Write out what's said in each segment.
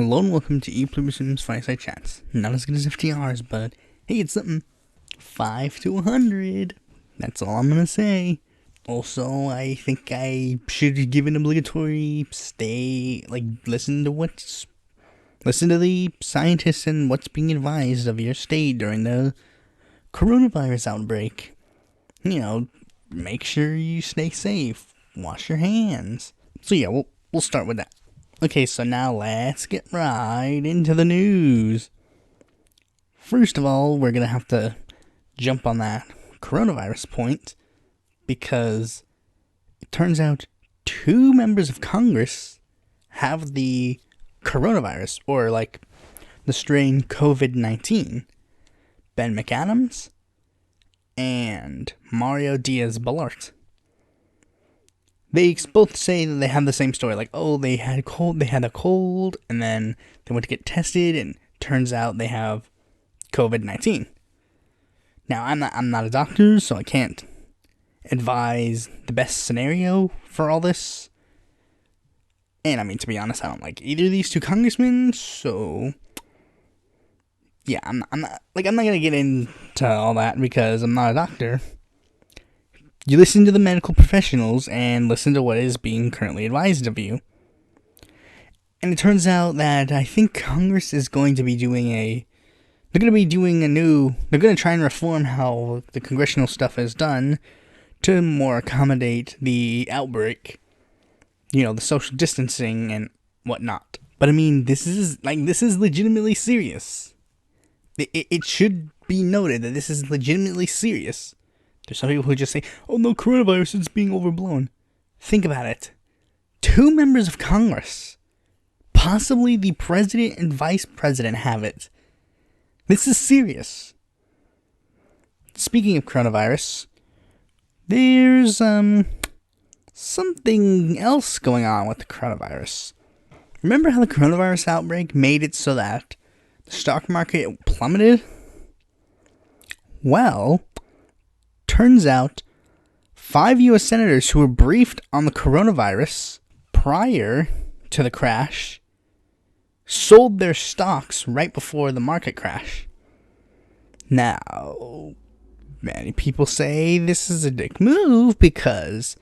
Hello and welcome to Pluribus Unum's Fireside Chats. Not as good as FTR's, but hey, it's something. 5 to 100. That's all I'm gonna say. Also, I think I should give an obligatory listen to the scientists and what's being advised of your state during the coronavirus outbreak. Make sure you stay safe. Wash your hands. So yeah, we'll start with that. Okay, so now let's get right into the news. First of all, we're going to have to jump on that coronavirus point because it turns out 2 members of Congress have the coronavirus, or the strain COVID-19. Ben McAdams and Mario Diaz-Balar. They both say that they have the same story, they had a cold, and then they went to get tested, and turns out they have COVID-19. Now, I'm not a doctor, so I can't advise the best scenario for all this. And, to be honest, I don't like either of these 2 congressmen, so yeah, I'm not gonna get into all that because I'm not a doctor. You listen to the medical professionals and listen to what is being currently advised of you. And it turns out that I think Congress is going to be they're going to try and reform how the congressional stuff is done to more accommodate the outbreak. The social distancing and whatnot. But this is legitimately serious. It should be noted that this is legitimately serious. There's some people who just say, oh no, coronavirus is being overblown. Think about it. 2 members of Congress, possibly the president and vice president, have it. This is serious. Speaking of coronavirus, there's something else going on with the coronavirus. Remember how the coronavirus outbreak made it so that the stock market plummeted? Well, turns out 5 U.S. senators who were briefed on the coronavirus prior to the crash sold their stocks right before the market crash. Now, many people say this is a dick move because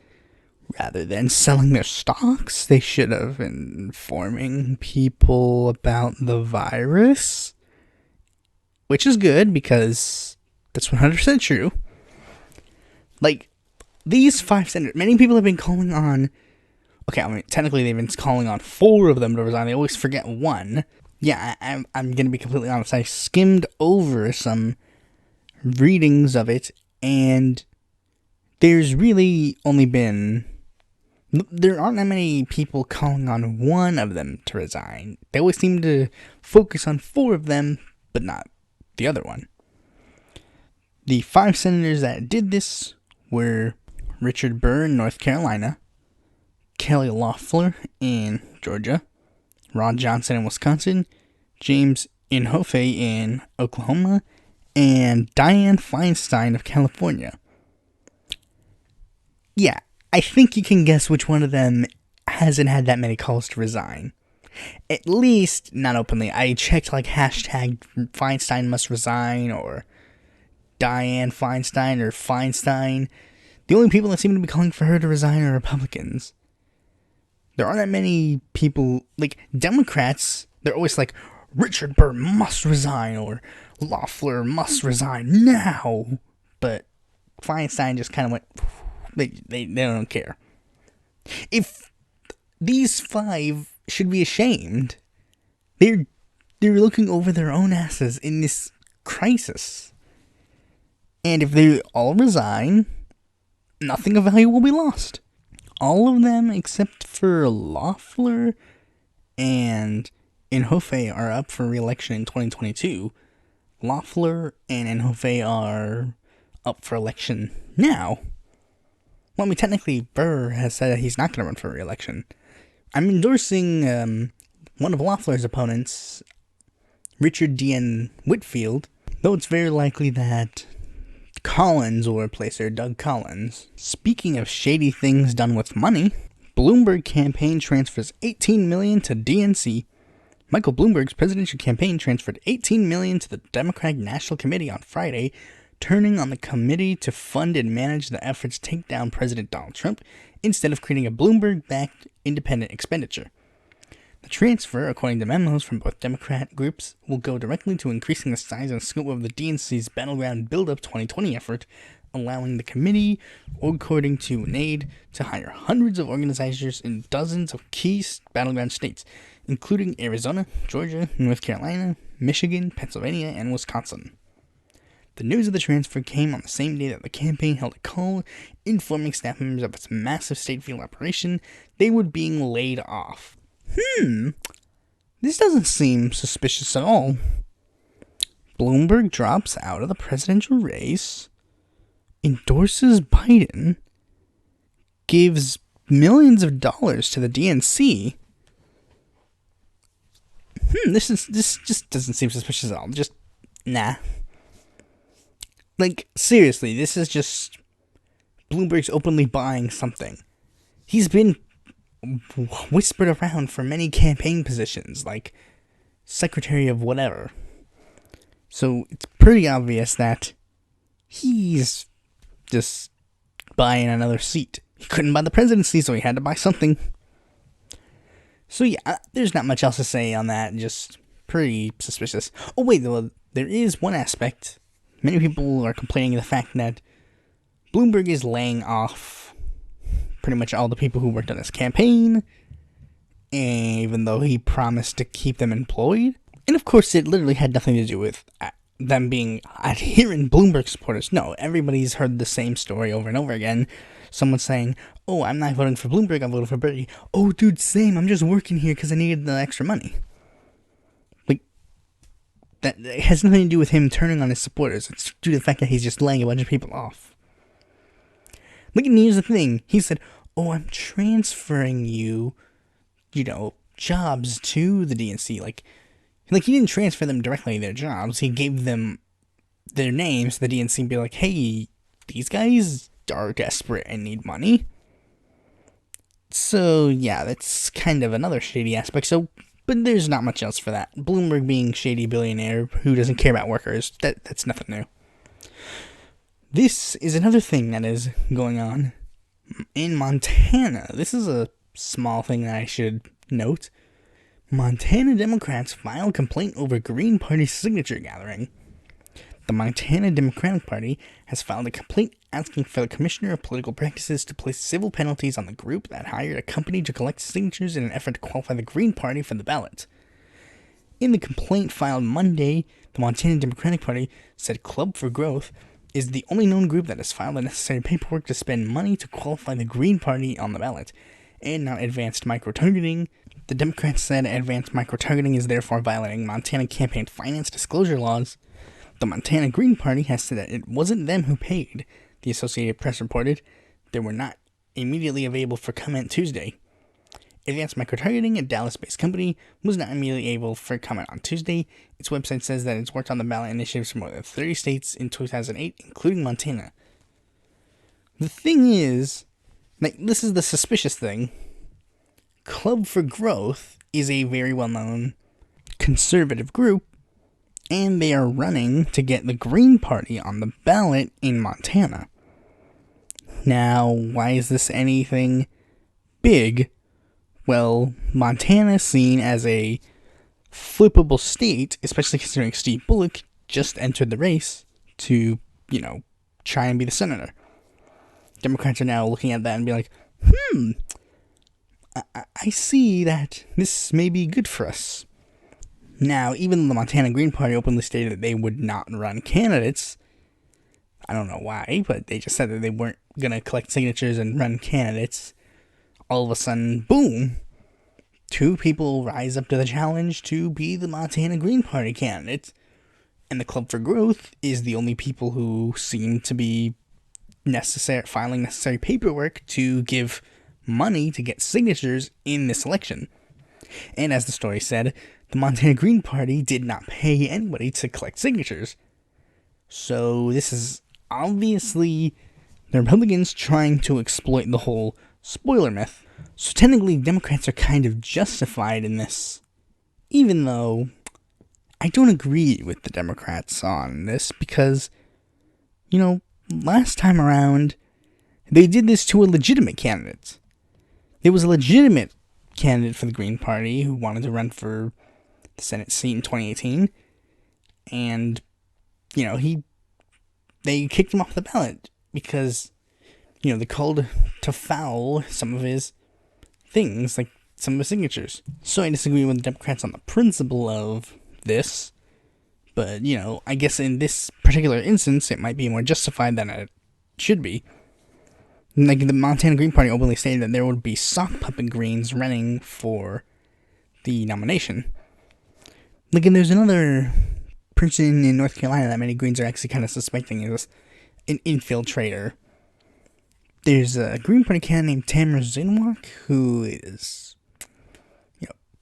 rather than selling their stocks, they should have been informing people about the virus, which is good because that's 100% true. These 5 senators, many people have been calling on, technically they've been calling on 4 of them to resign. They always forget 1. Yeah, I'm going to be completely honest. I skimmed over some readings of it, and there's really only been, there aren't that many people calling on 1 of them to resign. They always seem to focus on 4 of them, but not the other one. The 5 senators that did this were Richard Burr in North Carolina, Kelly Loeffler in Georgia, Ron Johnson in Wisconsin, James Inhofe in Oklahoma, and Dianne Feinstein of California. Yeah, I think you can guess which one of them hasn't had that many calls to resign. At least, not openly. I checked hashtag Feinstein must resign, or Dianne Feinstein, or Feinstein. The only people that seem to be calling for her to resign are Republicans. There aren't that many people, Democrats, they're always Richard Burr must resign, or Loeffler must resign now. But Feinstein just kind of went, they don't care. If these 5 should be ashamed, they're looking over their own asses in this crisis. And if they all resign, nothing of value will be lost. All of them except for Loeffler and Inhofe are up for re-election in 2022. Loeffler and Inhofe are up for election now. Well, technically, Burr has said that he's not going to run for re-election. I'm endorsing one of Loeffler's opponents, Richard D. Whitfield, though it's very likely that Collins will replace her, Doug Collins. Speaking of shady things done with money, Bloombarg campaign transfers $18 million to DNC Michael Bloomberg's presidential campaign transferred $18 million to the Democratic National Committee on Friday, turning on the committee to fund and manage the efforts to take down President Donald Trump instead of creating a Bloomberg-backed independent expenditure. The transfer, according to memos from both Democrat groups, will go directly to increasing the size and scope of the DNC's Battleground Build-Up 2020 effort, allowing the committee, according to an aide, to hire hundreds of organizers in dozens of key battleground states, including Arizona, Georgia, North Carolina, Michigan, Pennsylvania, and Wisconsin. The news of the transfer came on the same day that the campaign held a call informing staff members of its massive state field operation they were being laid off. This doesn't seem suspicious at all. Bloomberg drops out of the presidential race, endorses Biden, gives millions of dollars to the DNC. This just doesn't seem suspicious at all. Just, nah. Like, seriously, this is just Bloomberg's openly buying something. He's been whispered around for many campaign positions, like secretary of whatever. So it's pretty obvious that he's just buying another seat. He couldn't buy the presidency, so he had to buy something. So yeah, there's not much else to say on that, just pretty suspicious. Oh wait, though, there is one aspect. Many people are complaining of the fact that Bloomberg is laying off pretty much all the people who worked on his campaign, even though he promised to keep them employed. And of course, it literally had nothing to do with them being adherent Bloomberg supporters. No, everybody's heard the same story over and over again. Someone saying, oh, I'm not voting for Bloomberg, I'm voting for Bernie. Oh, dude, same, I'm just working here because I needed the extra money. Like, that has nothing to do with him turning on his supporters. It's due to the fact that he's just laying a bunch of people off. Look, and here's the thing. He said, oh, I'm transferring you, jobs to the DNC. Like he didn't transfer them directly their jobs. He gave them their names to the DNC and be like, hey, these guys are desperate and need money. So, yeah, that's kind of another shady aspect. But there's not much else for that. Bloomberg being shady billionaire who doesn't care about workers, that's nothing new. This is another thing that is going on in Montana. This is a small thing that I should note. Montana Democrats file complaint over Green Party signature gathering. The Montana Democratic Party has filed a complaint asking for the Commissioner of Political Practices to place civil penalties on the group that hired a company to collect signatures in an effort to qualify the Green Party for the ballot. In the complaint filed Monday, the Montana Democratic Party said Club for Growth is the only known group that has filed the necessary paperwork to spend money to qualify the Green Party on the ballot, and not advanced micro-targeting. The Democrats said advanced micro-targeting is therefore violating Montana campaign finance disclosure laws. The Montana Green Party has said that it wasn't them who paid, the Associated Press reported. They were not immediately available for comment Tuesday. Advanced Micro-Targeting, a Dallas-based company, was not immediately able for comment on Tuesday. Its website says that it's worked on the ballot initiatives for more than 30 states in 2008, including Montana. The thing is, this is the suspicious thing. Club for Growth is a very well-known conservative group, and they are running to get the Green Party on the ballot in Montana. Now, why is this anything big? Well, Montana is seen as a flippable state, especially considering Steve Bullock just entered the race to, try and be the senator. Democrats are now looking at that and be like, I see that this may be good for us. Now, even though the Montana Green Party openly stated that they would not run candidates, I don't know why, but they just said that they weren't going to collect signatures and run candidates. All of a sudden, boom, 2 people rise up to the challenge to be the Montana Green Party candidate. And the Club for Growth is the only people who seem to be filing necessary paperwork to give money to get signatures in this election. And as the story said, the Montana Green Party did not pay anybody to collect signatures. So this is obviously the Republicans trying to exploit the whole spoiler myth. So technically, Democrats are kind of justified in this Even though I don't agree with the Democrats on this because, last time around, they did this to a legitimate candidate. There was a legitimate candidate for the Green Party who wanted to run for the Senate seat in 2018, and, they kicked him off the ballot because, they called to foul some of his things, like some of his signatures. So I disagree with the Democrats on the principle of this, but, I guess in this particular instance, it might be more justified than it should be. Like, the Montana Green Party openly stated that there would be sock puppet Greens running for the nomination. Like, and there's another person in North Carolina that many Greens are actually kind of suspecting is an infiltrator. There's a Green Party candidate named Tamara Zinwalk who is,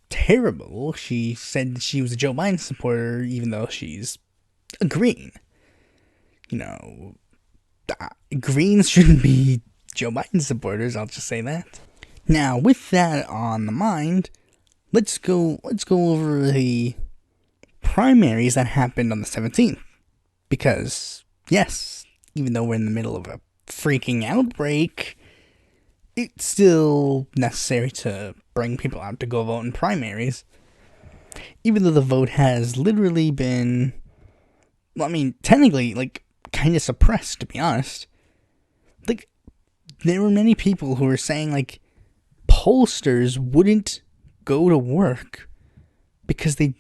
terrible. She said she was a Joe Biden supporter even though she's a Green. Greens shouldn't be Joe Biden supporters, I'll just say that. Now, with that on the mind, let's go over the primaries that happened on the 17th. Because, yes, even though we're in the middle of a freaking outbreak, it's still necessary to bring people out to go vote in primaries. Even though the vote has literally been, technically, kind of suppressed, to be honest. There were many people who were saying, pollsters wouldn't go to work because they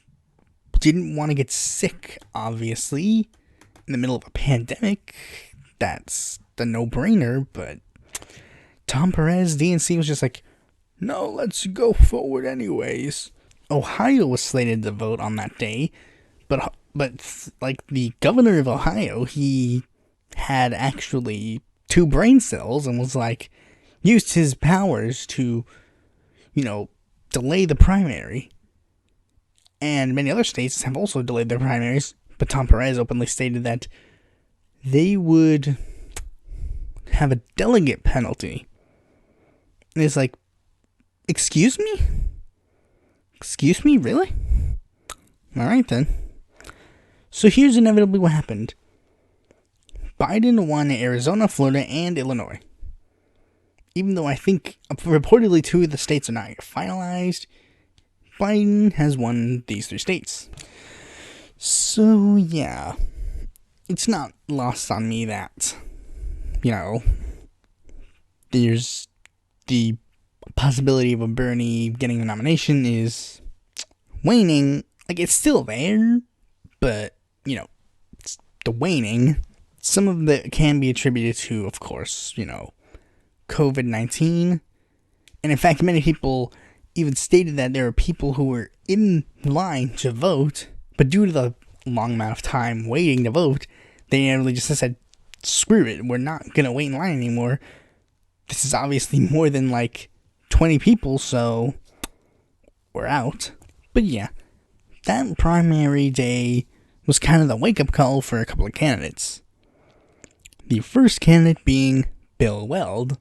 didn't want to get sick, obviously, in the middle of a pandemic. That's the no-brainer, but Tom Perez, DNC, was just like, no, let's go forward anyways. Ohio was slated to vote on that day, but the governor of Ohio, he had actually 2 brain cells and was used his powers to, delay the primary. And many other states have also delayed their primaries, but Tom Perez openly stated that they would have a delegate penalty. And it's excuse me? Excuse me, really? Alright then. So here's inevitably what happened. Biden won Arizona, Florida, and Illinois. Even though I think reportedly 2 of the states are not yet finalized, Biden has won these 3 states. So, yeah. It's not lost on me that, there's the possibility of a Bernie getting a nomination is waning. It's still there, but, it's the waning. Some of it can be attributed to, of course, COVID-19. And in fact, many people even stated that there are people who were in line to vote, but due to the long amount of time waiting to vote, they really just said, screw it, we're not going to wait in line anymore. This is obviously more than 20 people, so we're out. But yeah, that primary day was kind of the wake-up call for a couple of candidates. The first candidate being Bill Weld,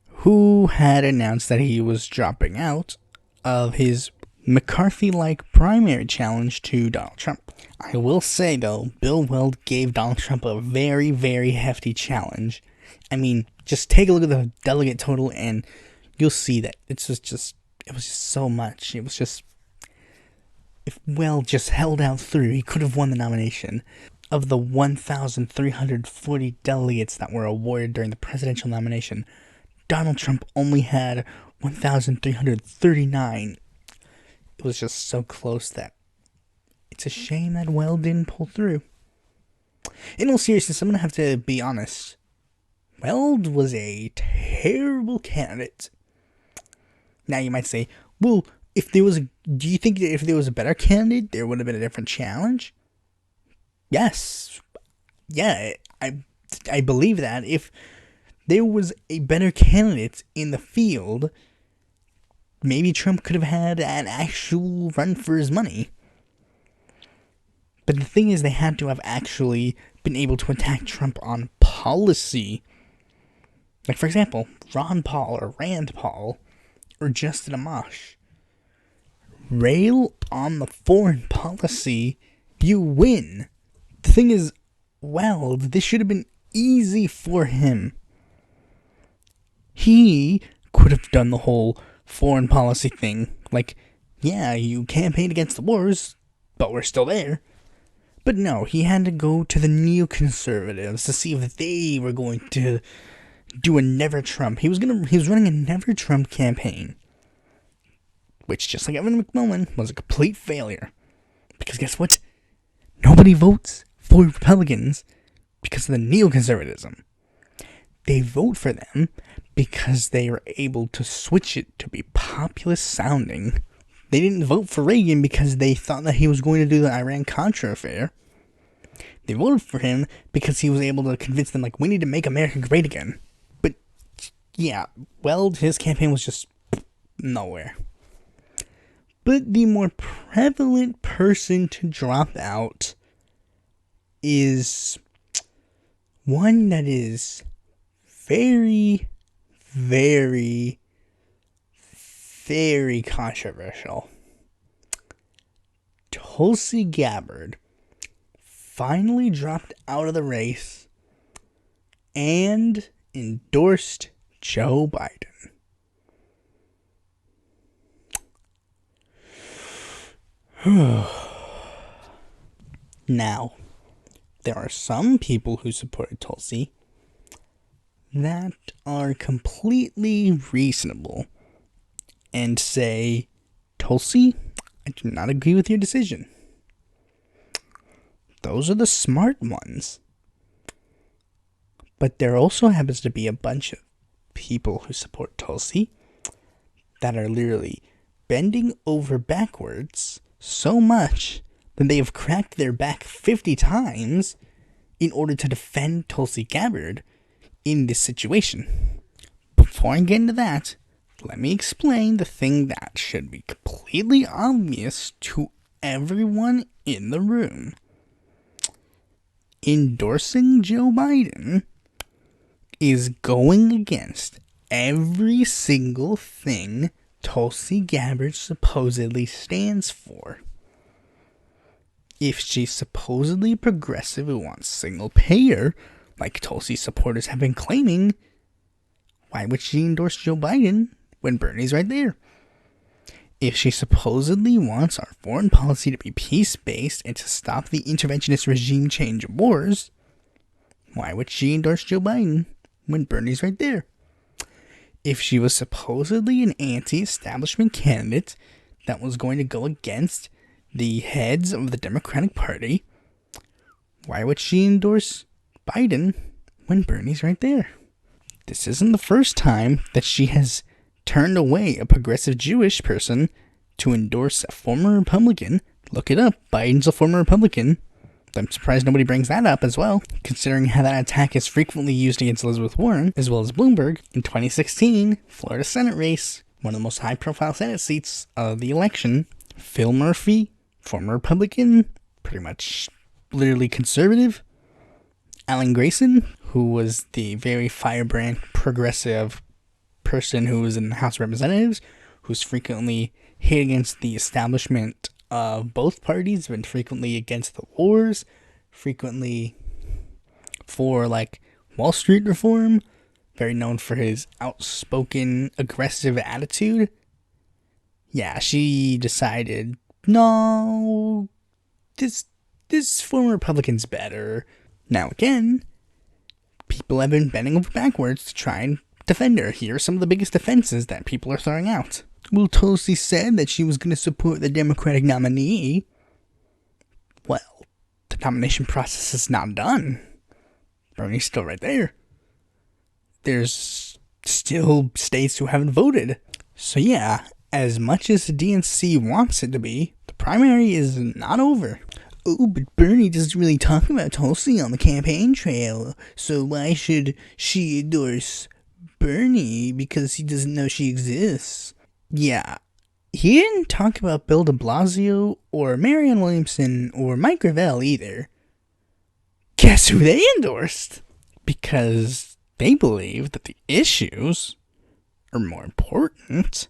who had announced that he was dropping out of his McCarthy-like primary challenge to Donald Trump. I will say, though, Bill Weld gave Donald Trump a very, very hefty challenge. Just take a look at the delegate total and you'll see that it was just so much. It was just, if Weld just held out through, he could have won the nomination. Of the 1,340 delegates that were awarded during the presidential nomination, Donald Trump only had 1,339. It was just so close that it's a shame that Weld didn't pull through. In all seriousness, I'm going to have to be honest. Weld was a terrible candidate. Now you might say, well, do you think that if there was a better candidate, there would have been a different challenge? Yes. Yeah, I believe that. If there was a better candidate in the field, maybe Trump could have had an actual run for his money. But the thing is, they had to have actually been able to attack Trump on policy. For example, Ron Paul or Rand Paul or Justin Amash. rail on the foreign policy, you win. The thing is, Weld, this should have been easy for him. He could have done the whole foreign policy thing. Like, yeah, you campaigned against the wars, but we're still there. But no, he had to go to the neoconservatives to see if they were going to do a Never Trump. He was running a Never Trump campaign, which, just like Evan McMullen, was a complete failure. Because guess what? Nobody votes for Republicans because of the neoconservatism. They vote for them because they were able to switch it to be populist sounding. They didn't vote for Reagan because they thought that he was going to do the Iran-Contra affair. They voted for him because he was able to convince them, like, we need to make America great again. But, yeah, Weld, his campaign was just nowhere. But the more prevalent person to drop out is one that is very, very, very controversial. Tulsi Gabbard finally dropped out of the race and endorsed Joe Biden. Now, there are some people who supported Tulsi that are completely reasonable and say, Tulsi, I do not agree with your decision. Those are the smart ones. But there also happens to be a bunch of people who support Tulsi that are literally bending over backwards so much that they have cracked their back 50 times in order to defend Tulsi Gabbard in this situation. Before I get into that, let me explain the thing that should be completely obvious to everyone in the room. Endorsing Joe Biden is going against every single thing Tulsi Gabbard supposedly stands for. If she's supposedly progressive who wants single payer, like Tulsi supporters have been claiming, why would she endorse Joe Biden when Bernie's right there? If she supposedly wants our foreign policy to be peace-based and to stop the interventionist regime change of wars, why would she endorse Joe Biden when Bernie's right there? If she was supposedly an anti-establishment candidate that was going to go against the heads of the Democratic Party, why would she endorse Biden when Bernie's right there? This isn't the first time that she has turned away a progressive Jewish person to endorse a former Republican. Look it up. Biden's a former Republican. I'm surprised nobody brings that up as well, considering how that attack is frequently used against Elizabeth Warren, as well as Bloombarg. In 2016, Florida Senate race, one of the most high-profile Senate seats of the election, Phil Murphy, former Republican, pretty much literally conservative, Alan Grayson, who was the very firebrand progressive person who was in the House of Representatives, who's frequently hit against the establishment of both parties, been frequently against the wars, frequently for like Wall Street reform, very known for his outspoken, aggressive attitude. Yeah, she decided, no, this former Republican's better. Now again, people have been bending over backwards to try and defend her. Here are some of the biggest defenses that people are throwing out. Well, Tulsi said that she was going to support the Democratic nominee. Well, the nomination process is not done. Bernie's still right there. There's still states who haven't voted. So yeah, as much as the DNC wants it to be, the primary is not over. Oh, but Bernie doesn't really talk about Tulsi on the campaign trail, so why should she endorse Bernie because he doesn't know she exists? Yeah, he didn't talk about Bill de Blasio or Marianne Williamson or Mike Gravel either. Guess who they endorsed? Because they believe that the issues are more important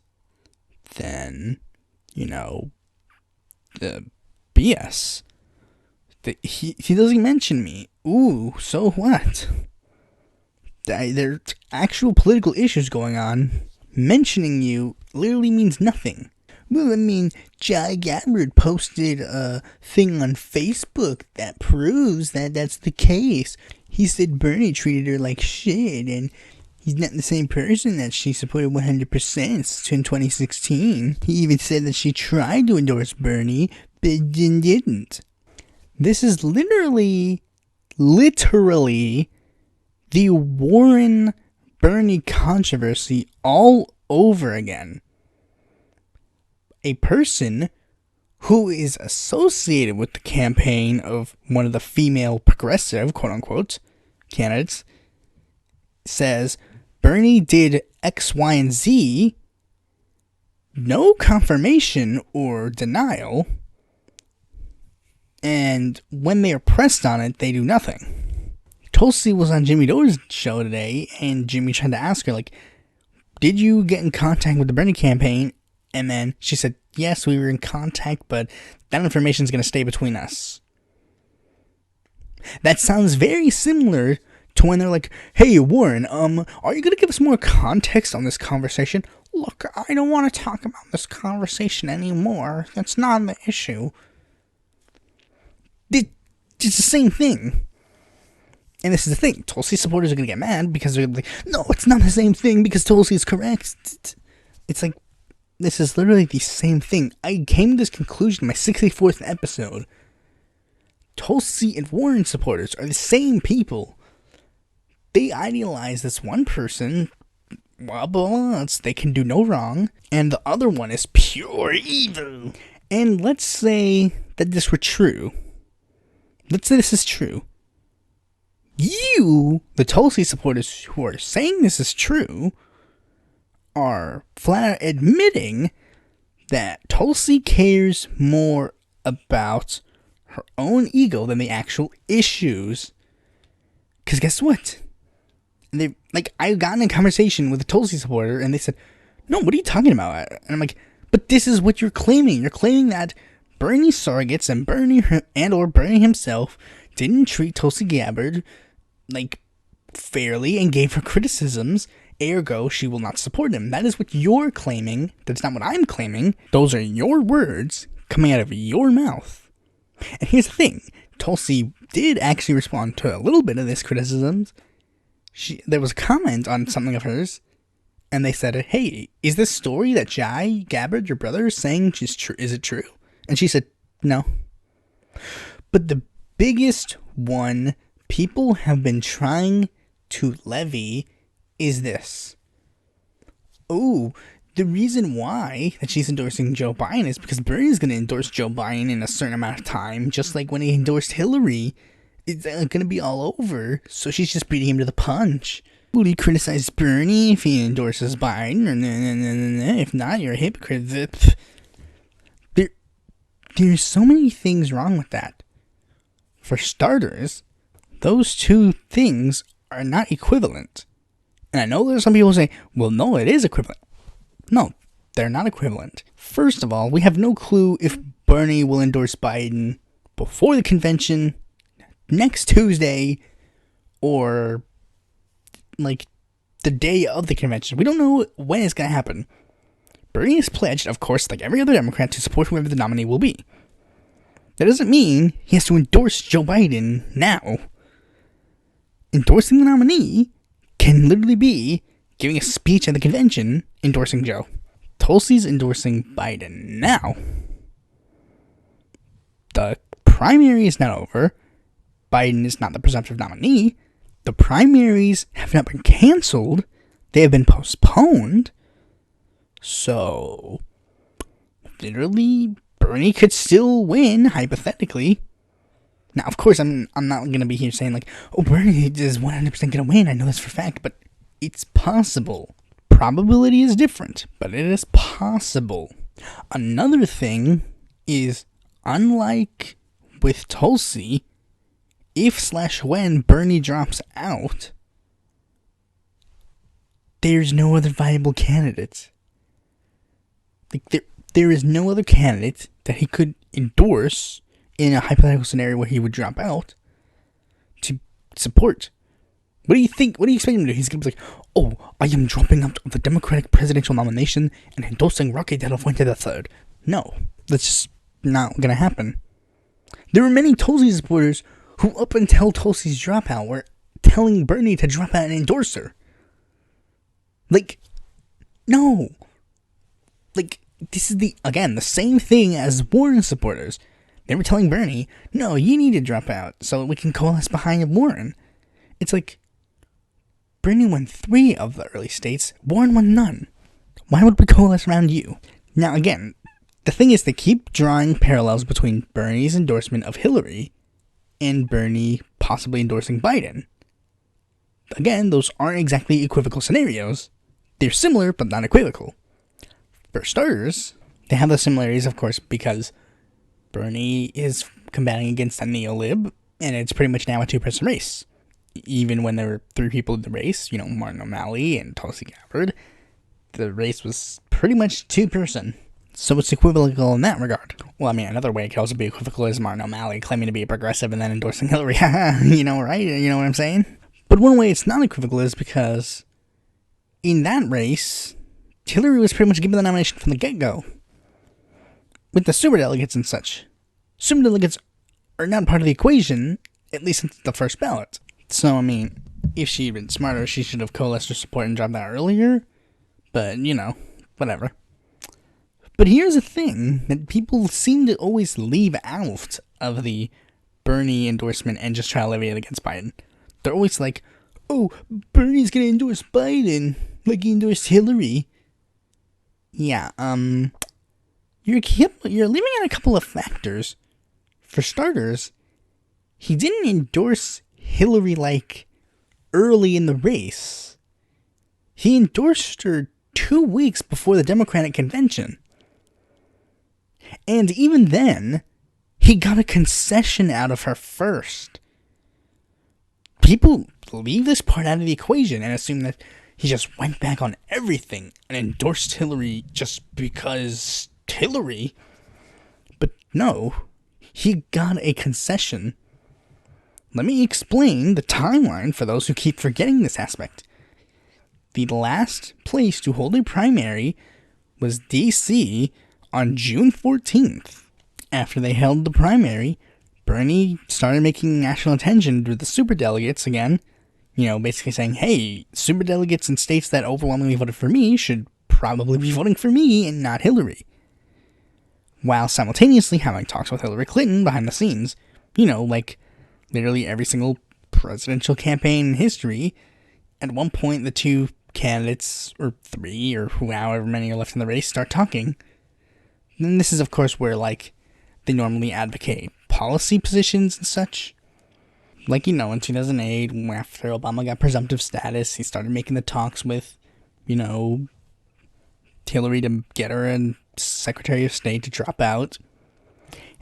than the BS. He doesn't mention me. Ooh, so what? There's actual political issues going on. Mentioning you literally means nothing. Well, I mean, Jai Gabbard posted a thing on Facebook that proves that that's the case. He said Bernie treated her like shit, and he's not the same person that she supported 100% in 2016. He even said that she tried to endorse Bernie, but didn't. This is literally the Warren-Bernie controversy all over again. A person who is associated with the campaign of one of the female progressive, quote-unquote, candidates says Bernie did X, Y, and Z, no confirmation or denial, and when they are pressed on it, they do nothing. Tulsi was on Jimmy Dore's show today, and Jimmy tried to ask her, like, did you get in contact with the Bernie campaign? And then she said, yes, we were in contact, but that information is going to stay between us. That sounds very similar to when they're like, hey, Warren, are you going to give us more context on this conversation? Look, I don't want to talk about this conversation anymore. That's not the issue. It's the same thing. And this is the thing. Tulsi supporters are going to get mad because they're going to be like, no, it's not the same thing because Tulsi is correct. It's like, this is literally the same thing. I came to this conclusion in my 64th episode. Tulsi and Warren supporters are the same people. They idealize this one person, blah, blah, blah, they can do no wrong, and the other one is pure evil. And let's say that this were true. Let's say this is true. You, the Tulsi supporters who are saying this is true, are flat out admitting that Tulsi cares more about her own ego than the actual issues. Because guess what? I got in a conversation with a Tulsi supporter, and they said, no, what are you talking about? And I'm like, but this is what you're claiming. You're claiming that Bernie surrogates and Bernie himself didn't treat Tulsi Gabbard fairly and gave her criticisms, ergo she will not support him. That is what you're claiming. That's not what I'm claiming. Those are your words coming out of your mouth. And here's the thing. Tulsi did actually respond to a little bit of this criticisms. There was a comment on something of hers, and they said, hey, is this story that Jai Gabbard, your brother, is saying is it true? And she said, no. But the biggest one people have been trying to levy is this. Oh, the reason why that she's endorsing Joe Biden is because Bernie's going to endorse Joe Biden in a certain amount of time, just like when he endorsed Hillary. It's going to be all over, so she's just beating him to the punch. Will you criticize Bernie if he endorses Biden? Or if not, you're a hypocrite. There's so many things wrong with that. For starters, those two things are not equivalent. And I know there's some people who say, well, no, it is equivalent. No, they're not equivalent. First of all, we have no clue if Bernie will endorse Biden before the convention, next Tuesday, or the day of the convention. We don't know when it's going to happen. Bernie is pledged, of course, like every other Democrat, to support whoever the nominee will be. That doesn't mean he has to endorse Joe Biden now. Endorsing the nominee can literally be giving a speech at the convention endorsing Joe. Tulsi's endorsing Biden now. The primary is not over. Biden is not the presumptive nominee. The primaries have not been canceled. They have been postponed. So, literally, Bernie could still win, hypothetically. Now, of course, I'm not going to be here saying, oh, Bernie is 100% going to win. I know this for a fact, but it's possible. Probability is different, but it is possible. Another thing is, unlike with Tulsi, if/when Bernie drops out, there's no other viable candidates. there is no other candidate that he could endorse in a hypothetical scenario where he would drop out to support. What do you think? What do you expect him to do? He's going to be like, oh, I am dropping out of the Democratic presidential nomination and endorsing Roque de la Fuente III. No, that's just not going to happen. There were many Tulsi supporters who, up until Tulsi's dropout, were telling Bernie to drop out and endorse her. Like, no. Like, this is the same thing as Warren supporters. They were telling Bernie, no, you need to drop out so we can coalesce behind Warren. It's like, Bernie won 3 of the early states, Warren won none. Why would we coalesce around you? Now, again, the thing is, they keep drawing parallels between Bernie's endorsement of Hillary and Bernie possibly endorsing Biden. Again, those aren't exactly equivocal scenarios. They're similar, but not equivocal. For starters, they have the similarities, of course, because Bernie is combating against a neolib, and it's pretty much now a 2-person race. Even when there were 3 people in the race, Martin O'Malley and Tulsi Gabbard, the race was pretty much 2-person. So it's equivocal in that regard. Well, I mean, another way it could also be equivocal is Martin O'Malley claiming to be a progressive and then endorsing Hillary. Right? You know what I'm saying? But one way it's not equivocal is because in that race, Hillary was pretty much given the nomination from the get-go. With the superdelegates and such. Superdelegates are not part of the equation, at least since the first ballot. So, I mean, if she'd been smarter, she should have coalesced her support and dropped that earlier. But, whatever. But here's the thing that people seem to always leave out of the Bernie endorsement and just try to levy it against Biden. They're always like, oh, Bernie's gonna endorse Biden like he endorsed Hillary. Yeah, you're leaving out a couple of factors. For starters, he didn't endorse Hillary like early in the race. He endorsed her 2 weeks before the Democratic convention. And even then, he got a concession out of her first. People leave this part out of the equation and assume that he just went back on everything and endorsed Hillary just because Hillary. But no, he got a concession. Let me explain the timeline for those who keep forgetting this aspect. The last place to hold a primary was D.C. on June 14th. After they held the primary, Bernie started making national attention to the superdelegates again. Basically saying, hey, superdelegates in states that overwhelmingly voted for me should probably be voting for me and not Hillary. While simultaneously having talks with Hillary Clinton behind the scenes. Like literally every single presidential campaign in history. At one point, the 2 candidates, or 3, or however many are left in the race, start talking. And this is, of course, where, they normally advocate policy positions and such. In 2008, after Obama got presumptive status, he started making the talks with, Hillary to get her a Secretary of State to drop out.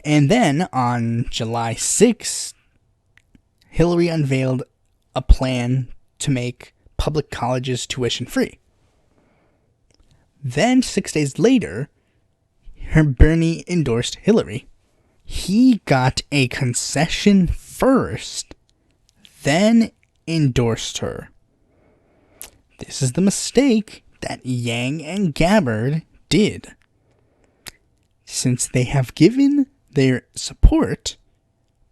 And then, on July 6th, Hillary unveiled a plan to make public colleges tuition-free. Then, 6 days later, Bernie endorsed Hillary. He got a concession first, then endorsed her. This is the mistake that Yang and Gabbard did. Since they have given their support,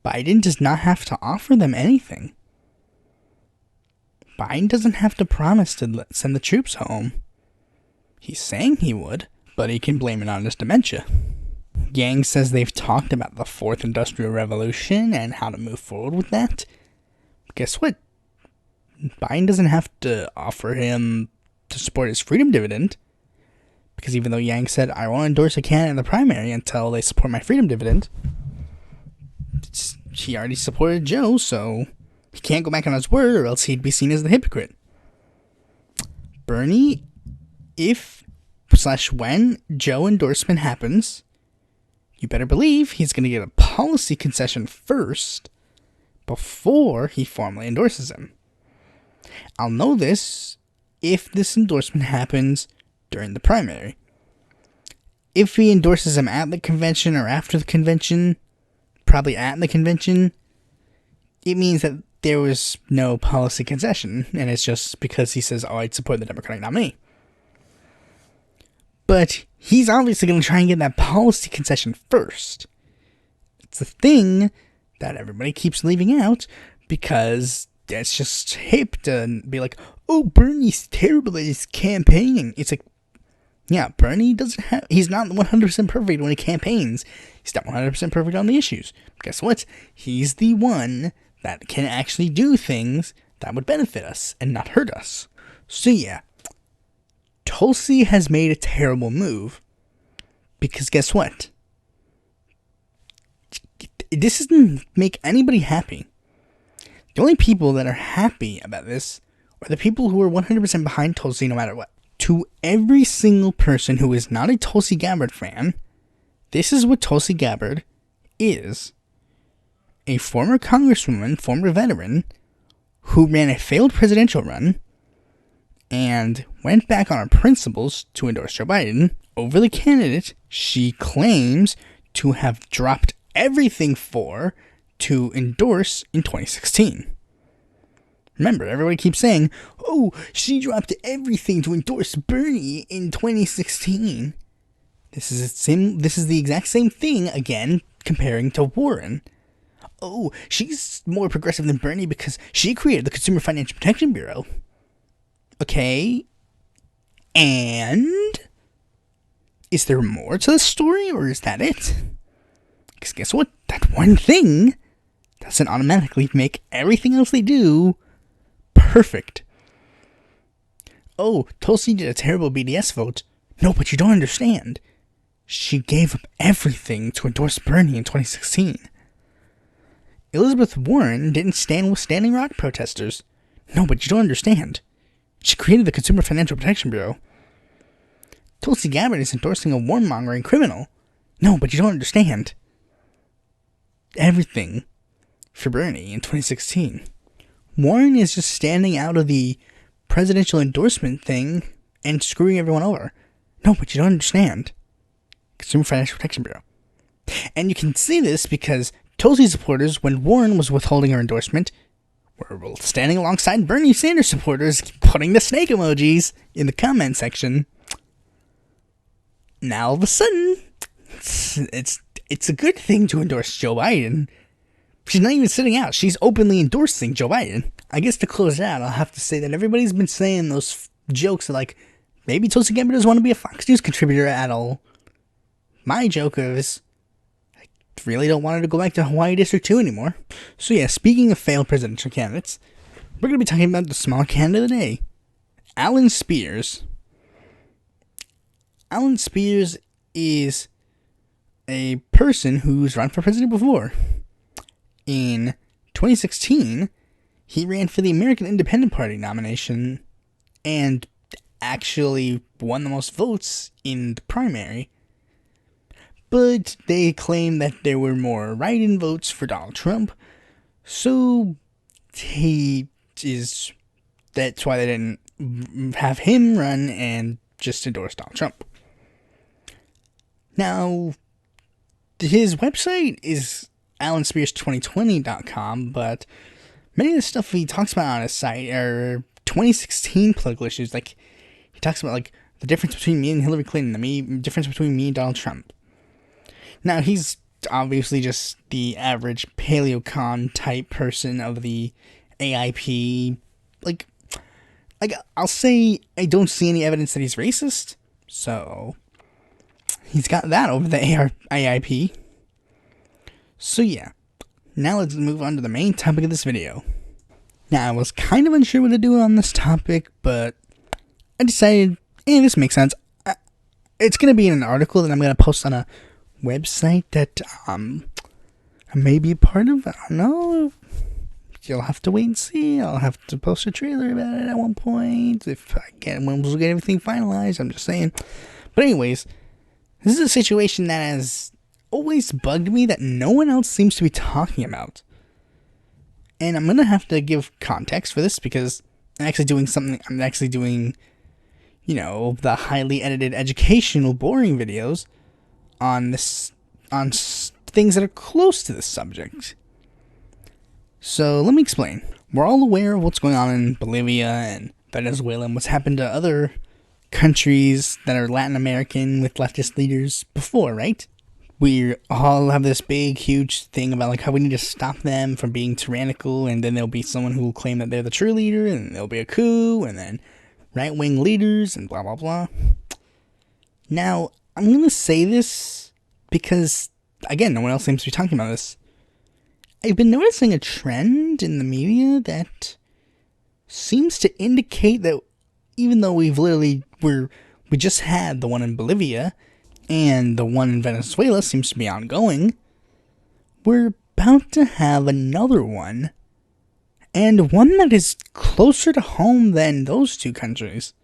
Biden does not have to offer them anything. Biden doesn't have to promise to send the troops home. He's saying he would, but he can blame it on his dementia. Yang says they've talked about the 4th Industrial Revolution and how to move forward with that. Guess what? Biden doesn't have to offer him to support his freedom dividend. Because even though Yang said, I won't endorse a candidate in the primary until they support my freedom dividend, he already supported Joe, so he can't go back on his word or else he'd be seen as the hypocrite. Bernie, when Joe endorsement happens, you better believe he's going to get a policy concession first before he formally endorses him. I'll know this if this endorsement happens during the primary. if he endorses him at the convention or after the convention, probably at the convention, it means that there was no policy concession, and it's just because he says, oh, I'd support the Democratic nominee. But he's obviously going to try and get that policy concession first. It's the thing that everybody keeps leaving out because it's just hip to be like, oh, Bernie's terrible at his campaigning. It's like, yeah, Bernie he's not 100% perfect when he campaigns. He's not 100% perfect on the issues. Guess what? He's the one that can actually do things that would benefit us and not hurt us. So yeah, Tulsi has made a terrible move because guess what? This doesn't make anybody happy. The only people that are happy about this are the people who are 100% behind Tulsi no matter what. To every single person who is not a Tulsi Gabbard fan, this is what Tulsi Gabbard is. A former congresswoman, former veteran, who ran a failed presidential run and went back on her principles to endorse Joe Biden over the candidate she claims to have dropped everything for to endorse in 2016. Remember, everybody keeps saying, oh, she dropped everything to endorse Bernie in 2016. This is the exact same thing, again, comparing to Warren. Oh, she's more progressive than Bernie because she created the Consumer Financial Protection Bureau. Okay. And? Is there more to the story, or is that it? Because guess what? That one thing doesn't automatically make everything else they do perfect. Oh, Tulsi did a terrible BDS vote. No, but you don't understand. She gave up everything to endorse Bernie in 2016. Elizabeth Warren didn't stand with Standing Rock protesters. No, but you don't understand. She created the Consumer Financial Protection Bureau. Tulsi Gabbard is endorsing a warmongering criminal. No, but you don't understand. Everything for Bernie in 2016. Warren is just standing out of the presidential endorsement thing and screwing everyone over. No, but you don't understand. Consumer Financial Protection Bureau. And you can see this because Tulsi supporters, when Warren was withholding her endorsement, were standing alongside Bernie Sanders supporters, putting the snake emojis in the comment section. Now all of a sudden, it's a good thing to endorse Joe Biden. She's not even sitting out. She's openly endorsing Joe Biden. I guess to close it out, I'll have to say that everybody's been saying those jokes like, maybe Tulsi Gabbard doesn't want to be a Fox News contributor at all. My joke is, I really don't want her to go back to Hawaii District 2 anymore. So yeah, speaking of failed presidential candidates, we're going to be talking about the small candidate of the day, Alan Spears. Alan Spears is a person who's run for president before. In 2016, he ran for the American Independent Party nomination and actually won the most votes in the primary. But they claim that there were more write-in votes for Donald Trump, so that's why they didn't have him run and just endorse Donald Trump. Now, his website is AlanSpears2020.com, but many of the stuff he talks about on his site are 2016 political issues. Like, he talks about, like, the difference between me and Hillary Clinton, the difference between me and Donald Trump. Now, he's obviously just the average paleocon type person of the AIP. Like, I'll say I don't see any evidence that he's racist, so he's got that over the AIP. So yeah, now let's move on to the main topic of this video. Now, I was kind of unsure what to do on this topic, but I decided, this makes sense. It's going to be in an article that I'm going to post on a website that I may be a part of. I don't know. You'll have to wait and see. I'll have to post a trailer about it at one point when we'll get everything finalized. I'm just saying. But anyways, this is a situation that has always bugged me that no one else seems to be talking about. And I'm going to have to give context for this because I'm actually doing, the highly edited, educational, boring videos. on things that are close to this subject. So let me explain. We're all aware of what's going on in Bolivia and Venezuela and what's happened to other countries that are Latin American with leftist leaders before, right? We all have this big, huge thing about like how we need to stop them from being tyrannical, and then there'll be someone who will claim that they're the true leader, and there'll be a coup, and then right-wing leaders, and blah, blah, blah. Now, I'm going to say this because, again, no one else seems to be talking about this. I've been noticing a trend in the media that seems to indicate that even though we just had the one in Bolivia, and the one in Venezuela seems to be ongoing, we're about to have another one, and one that is closer to home than those two countries.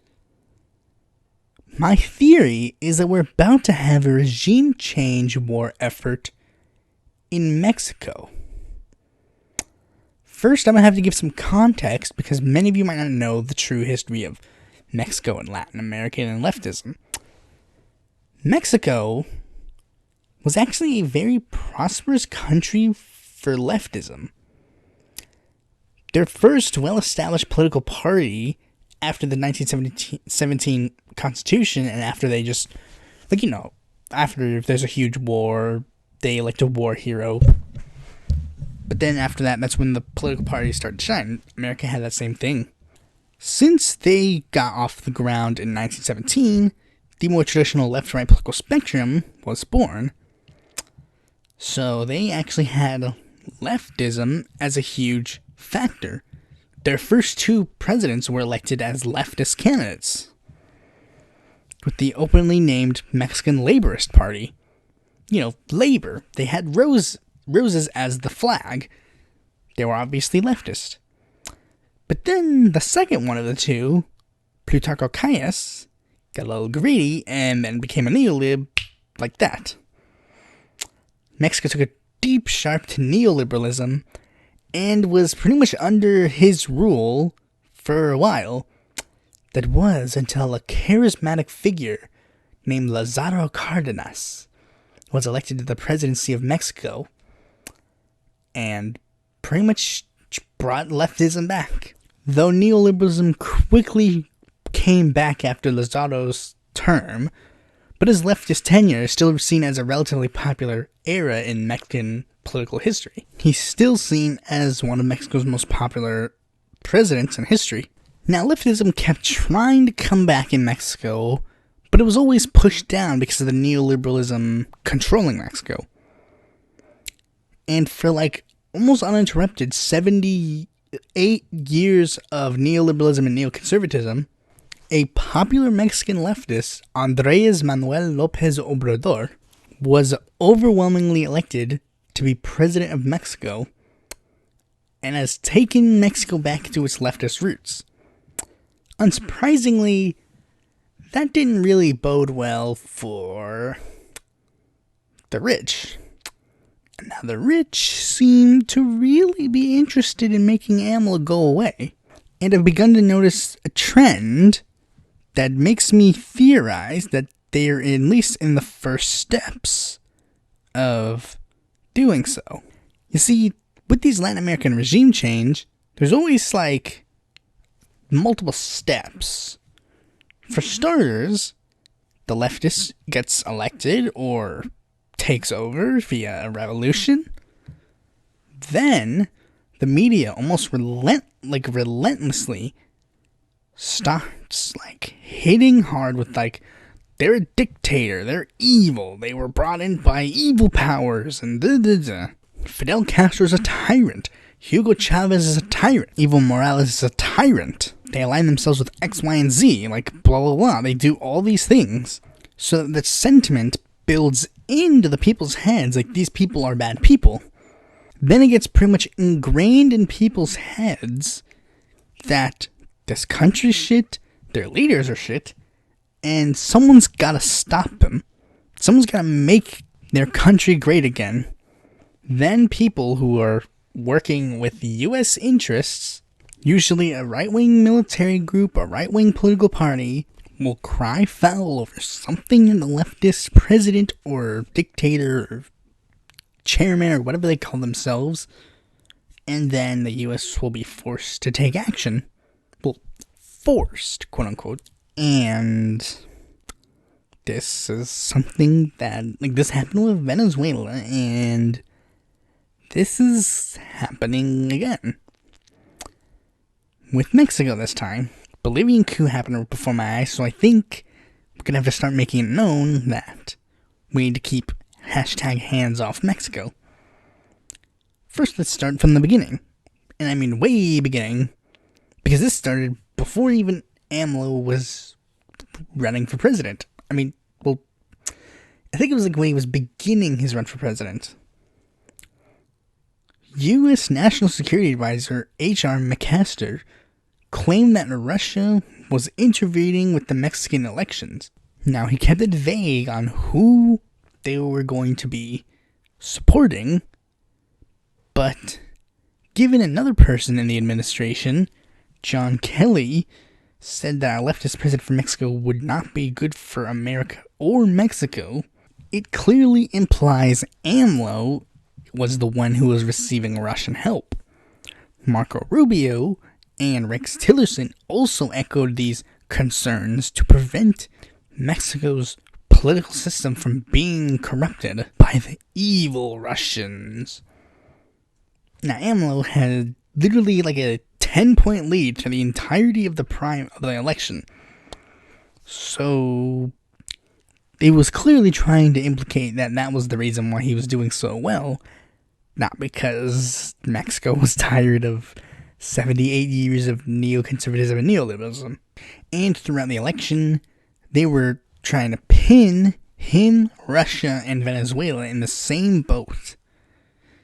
My theory is that we're about to have a regime change war effort in Mexico. First, I'm going to have to give some context because many of you might not know the true history of Mexico and Latin America and leftism. Mexico was actually a very prosperous country for leftism. Their first well-established political party after the 1917 Constitution, and after they just, after if there's a huge war, they elect a war hero. But then after that, that's when the political parties started to shine. America had that same thing. Since they got off the ground in 1917, the more traditional left-right political spectrum was born. So they actually had leftism as a huge factor. Their first two presidents were elected as leftist candidates, with the openly named Mexican Laborist Party. Labor. They had roses as the flag. They were obviously leftist. But then the second one of the two, Plutarco Calles, got a little greedy and then became a neolib like that. Mexico took a deep sharp to neoliberalism and was pretty much under his rule for a while. That was until a charismatic figure named Lázaro Cárdenas was elected to the presidency of Mexico and pretty much brought leftism back. Though neoliberalism quickly came back after Lazaro's term, but his leftist tenure is still seen as a relatively popular era in Mexican political history. He's still seen as one of Mexico's most popular presidents in history. Now, leftism kept trying to come back in Mexico, but it was always pushed down because of the neoliberalism controlling Mexico. And for almost uninterrupted 78 years of neoliberalism and neoconservatism, a popular Mexican leftist, Andrés Manuel López Obrador, was overwhelmingly elected to be president of Mexico and has taken Mexico back to its leftist roots. Unsurprisingly, that didn't really bode well for the rich. Now, the rich seem to really be interested in making AMLO go away, and have begun to notice a trend that makes me theorize that they are at least in the first steps of doing so. You see, with these Latin American regime change, there's always multiple steps. For starters, the leftist gets elected or takes over via a revolution. Then the media almost relentlessly starts hitting hard with they're a dictator, they're evil, they were brought in by evil powers, and Fidel Castro's a tyrant, Hugo Chavez is a tyrant, Evo Morales is a tyrant. They align themselves with X, Y, and Z, blah, blah, blah. They do all these things so that sentiment builds into the people's heads these people are bad people. Then it gets pretty much ingrained in people's heads that this country's shit, their leaders are shit, and someone's gotta stop them. Someone's gotta make their country great again. Then people who are working with U.S. interests, usually a right-wing military group, a right-wing political party, will cry foul over something in the leftist president or dictator or chairman or whatever they call themselves, and then the U.S. will be forced to take action. Well, forced, quote unquote. And this is something that, like, this happened with Venezuela, and this is happening again. With Mexico this time. Bolivian coup happened before my eyes, so I think we're going to have to start making it known that we need to keep #hands off Mexico. First, let's start from the beginning. And I mean way beginning, because this started before even AMLO was running for president. I mean, well, I think it was like when he was beginning his run for president. U.S. National Security Advisor H.R. McMaster claimed that Russia was intervening with the Mexican elections. Now, he kept it vague on who they were going to be supporting, but given another person in the administration, John Kelly, said that a leftist president for Mexico would not be good for America or Mexico, it clearly implies AMLO was the one who was receiving Russian help. Marco Rubio and Rex Tillerson also echoed these concerns to prevent Mexico's political system from being corrupted by the evil Russians. Now, AMLO had literally like a 10-point lead to the entirety of the election. So it was clearly trying to implicate that that was the reason why he was doing so well, not because Mexico was tired of 78 years of neoconservatism and neoliberalism. And throughout the election, they were trying to pin him, Russia, and Venezuela in the same boat.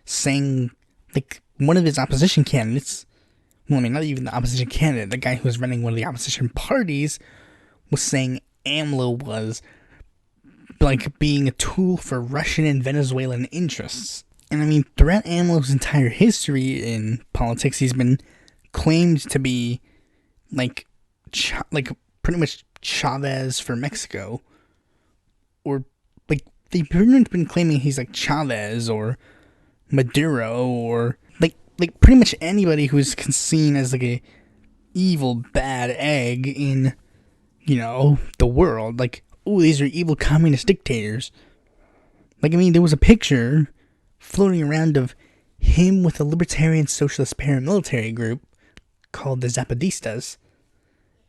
Saying, like, one of his opposition candidates, well, I mean, not even the opposition candidate, the guy who was running one of the opposition parties, was saying AMLO was, like, being a tool for Russian and Venezuelan interests. And I mean, throughout AMLO's entire history in politics, he's been claimed to be, like pretty much Chavez for Mexico. Or, like, they've pretty much been claiming he's like Chavez or Maduro or, like pretty much anybody who's seen as, like, a evil, bad egg in, you know, the world. Like, oh, these are evil communist dictators. Like, I mean, there was a picture floating around of him with a libertarian socialist paramilitary group called the Zapatistas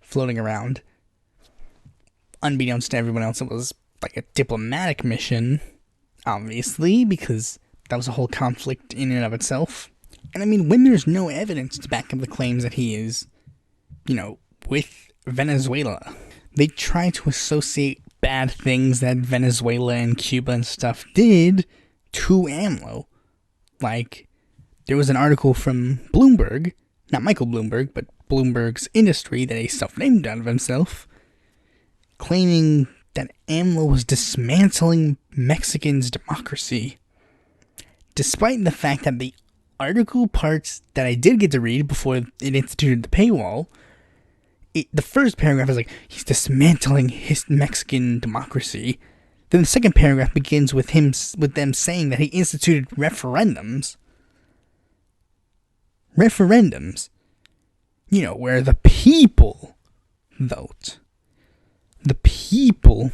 floating around. Unbeknownst to everyone else, it was like a diplomatic mission, obviously, because that was a whole conflict in and of itself. And I mean, when there's no evidence to back up the claims that he is, you know, with Venezuela, they try to associate bad things that Venezuela and Cuba and stuff did to AMLO. Like, there was an article from Bloombarg, not Michael Bloomberg, but Bloomberg's Industry that he self-named out of himself, claiming that AMLO was dismantling Mexicans' democracy. Despite the fact that the article parts that I did get to read before it instituted the paywall, the first paragraph is like, he's dismantling his Mexican democracy. Then the second paragraph begins with them saying that he instituted referendums. Referendums. You know, where the people vote. The people.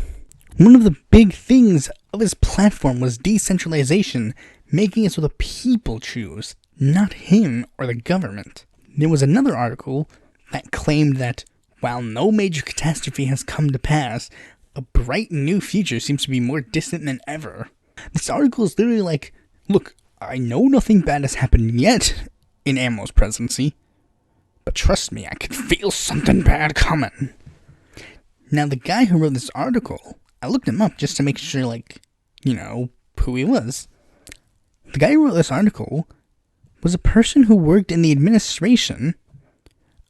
One of the big things of his platform was decentralization, making it so the people choose, not him or the government. There was another article that claimed that while no major catastrophe has come to pass, a bright new future seems to be more distant than ever. This article is literally like, look, I know nothing bad has happened yet in AMLO's presidency, but trust me, I can feel something bad coming. Now, the guy who wrote this article, I looked him up just to make sure, like, you know, who he was. The guy who wrote this article was a person who worked in the administration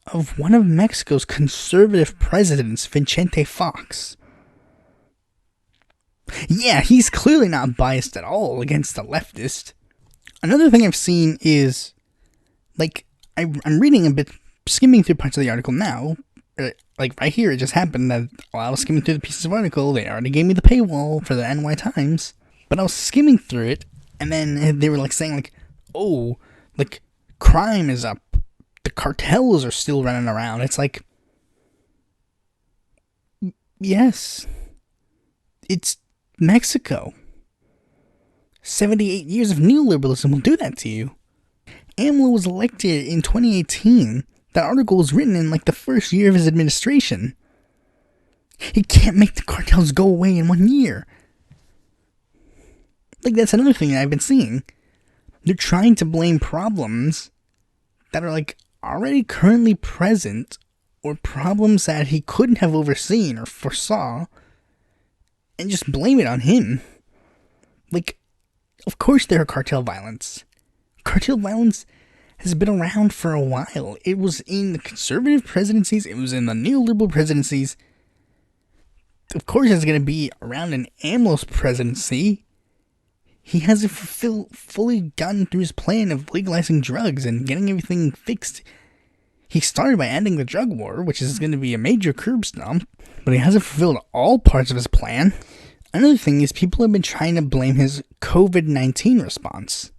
of one of Mexico's conservative presidents, Vicente Fox. Yeah, he's clearly not biased at all against the leftist. Another thing I've seen is, like, I'm reading a bit, skimming through parts of the article now, like right here, it just happened that while I was skimming through the pieces of article, they already gave me the paywall for the NY Times, but I was skimming through it, and then they were like saying like, oh, like crime is up, the cartels are still running around. It's like, yes, it's Mexico. 78 years of neoliberalism will do that to you. AMLO was elected in 2018. That article was written in like the first year of his administration. He can't make the cartels go away in 1 year. Like, that's another thing I've been seeing. They're trying to blame problems that are like already currently present, or problems that he couldn't have overseen or foresaw, and just blame it on him. Like, of course there are cartel violence. Cartel violence has been around for a while. It was in the conservative presidencies. It was in the neoliberal presidencies. Of course it's going to be around in AMLO's presidency. He hasn't fully gotten through his plan of legalizing drugs and getting everything fixed. He started by ending the drug war, which is going to be a major curb stomp, but he hasn't fulfilled all parts of his plan. Another thing is people have been trying to blame his COVID-19 response.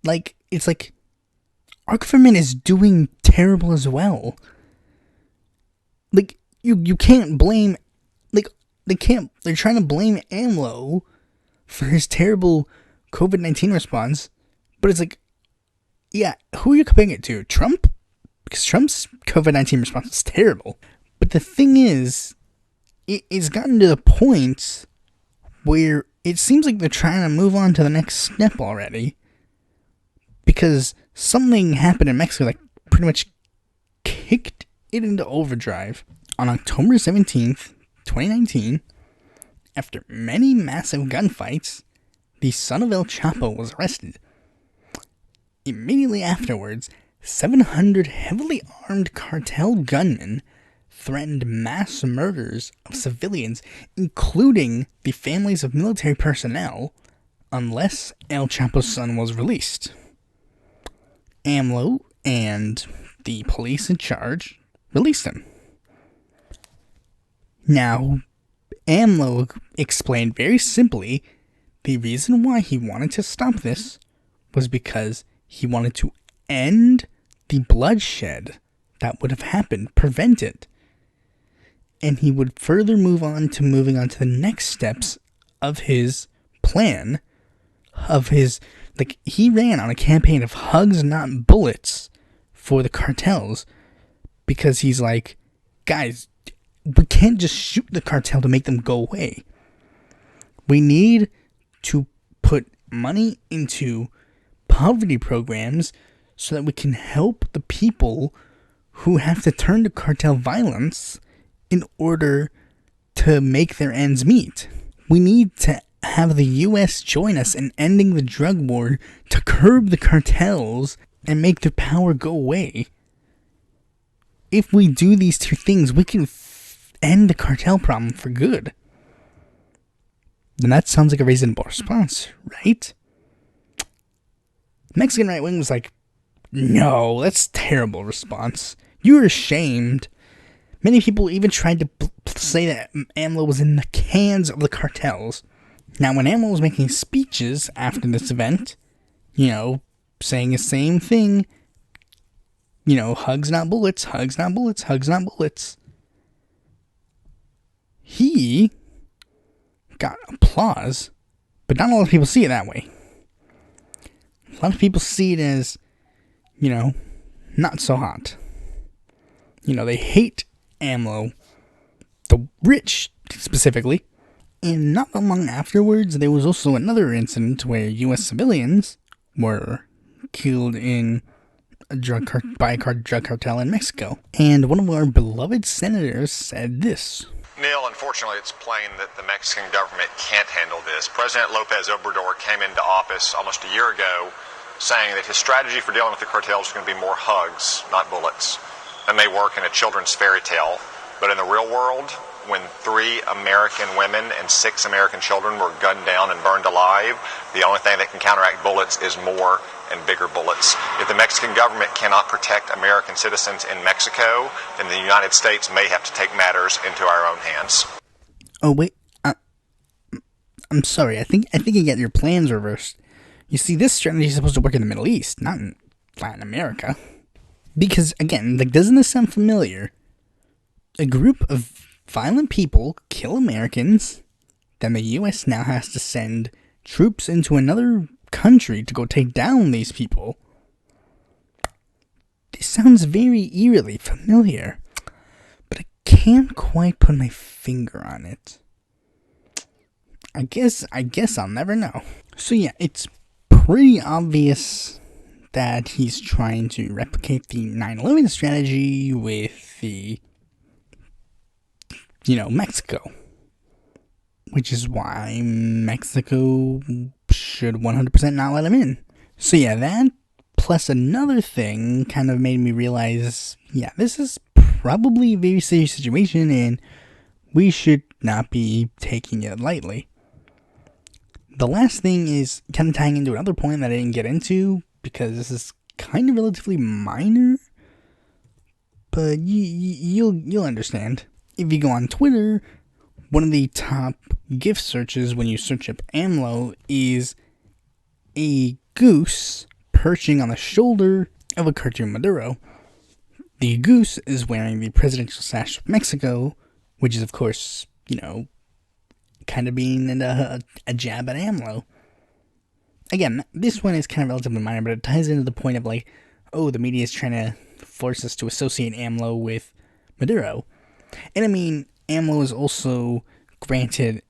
Like, it's like, our government is doing terrible as well. Like, you can't blame, like, they're trying to blame AMLO for his terrible COVID-19 response, but it's like, yeah, who are you comparing it to? Trump? Because Trump's COVID-19 response is terrible. But the thing is, it's gotten to the point where it seems like they're trying to move on to the next step already. Because something happened in Mexico that pretty much kicked it into overdrive. On October 17th, 2019, after many massive gunfights, the son of El Chapo was arrested. Immediately afterwards, 700 heavily armed cartel gunmen threatened mass murders of civilians, including the families of military personnel, unless El Chapo's son was released. AMLO and the police in charge released him. Now, AMLO explained very simply the reason why he wanted to stop this was because he wanted to end the bloodshed that would have happened, prevent it. And he would further moving on to the next steps of his plan, of his, like, he ran on a campaign of hugs, not bullets, for the cartels, because he's like, guys, we can't just shoot the cartel to make them go away. We need to put money into poverty programs so that we can help the people who have to turn to cartel violence in order to make their ends meet. We need to have the U.S. join us in ending the drug war to curb the cartels and make their power go away. If we do these two things, we can end the cartel problem for good. Then that sounds like a reasonable response, right? Mexican right wing was like, no, that's a terrible response. You're ashamed. Many people even tried to say that AMLO was in the cans of the cartels. Now, when AMLO was making speeches after this event, saying the same thing, hugs not bullets, hugs not bullets, hugs not bullets, he got applause, but not a lot of people see it that way. A lot of people see it as, not so hot. They hate AMLO, the rich specifically. And not long afterwards, there was also another incident where U.S. civilians were killed in by a drug cartel in Mexico. And one of our beloved senators said this. Neil, unfortunately, it's plain that the Mexican government can't handle this. President Lopez Obrador came into office almost a year ago saying that his strategy for dealing with the cartels is going to be more hugs, not bullets. That may work in a children's fairy tale, but in the real world, when 3 American women and 6 American children were gunned down and burned alive, the only thing that can counteract bullets is more and bigger bullets. If the Mexican government cannot protect American citizens in Mexico, then the United States may have to take matters into our own hands. Oh, wait. I'm sorry. I think you get your plans reversed. You see, this strategy is supposed to work in the Middle East, not in Latin America. Because, again, doesn't this sound familiar? A group of violent people kill Americans, then the U.S. now has to send troops into another country to go take down these people. This sounds very eerily familiar, but I can't quite put my finger on it. I guess I'll never know. So yeah, it's pretty obvious that he's trying to replicate the 9/11 strategy with the, Mexico. Which is why Mexico should 100% not let him in. So yeah, that plus another thing kind of made me realize, yeah, this is probably a very serious situation and we should not be taking it lightly. The last thing is kind of tying into another point that I didn't get into because this is kind of relatively minor, but you'll understand. If you go on Twitter, one of the top GIF searches when you search up AMLO is a goose perching on the shoulder of a cartoon Maduro. The goose is wearing the presidential sash of Mexico, which is, of course, kind of being a jab at AMLO. Again, this one is kind of relatively minor, but it ties into the point of the media is trying to force us to associate AMLO with Maduro. And I mean, AMLO is also granted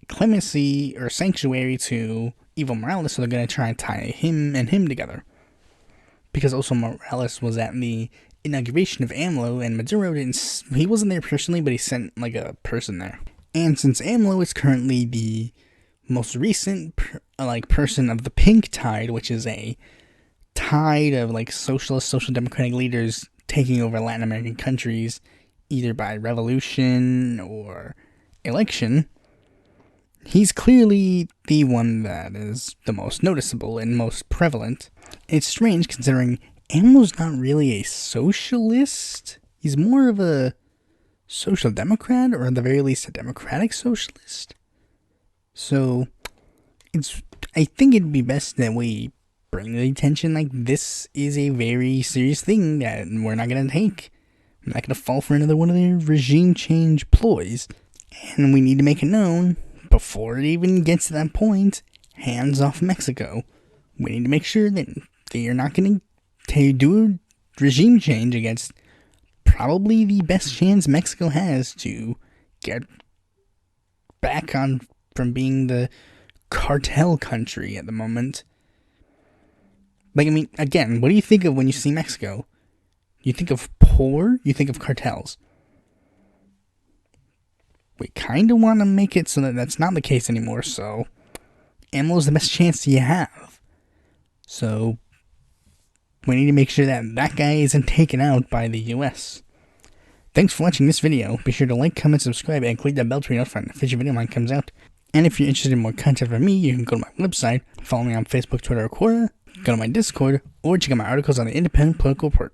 clemency or sanctuary to Evo Morales, so they're going to try and tie him together. Because also Morales was at the inauguration of AMLO, and Maduro he wasn't there personally, but he sent a person there. And since AMLO is currently the most recent person of the pink tide, which is a tide of socialist, social democratic leaders taking over Latin American countries, either by revolution or election, he's clearly the one that is the most noticeable and most prevalent. It's strange considering AMLO's not really a socialist. He's more of a social democrat, or at the very least a democratic socialist. So I think it'd be best that we bring the attention this is a very serious thing that we're not going to take. I'm not going to fall for another one of their regime change ploys. And we need to make it known, before it even gets to that point, hands off Mexico. We need to make sure that they are not going to do a regime change against probably the best chance Mexico has to get back on from being the cartel country at the moment. Again, what do you think of when you see Mexico? You think of poor, you think of cartels. We kind of want to make it so that that's not the case anymore, so AMLO's the best chance you have. So we need to make sure that that guy isn't taken out by the US. Thanks for watching this video. Be sure to like, comment, subscribe, and click that bell to be notified when a future video mine comes out. And if you're interested in more content from me, you can go to my website, follow me on Facebook, Twitter, or Quora, go to my Discord, or check out my articles on the Independent Political Report.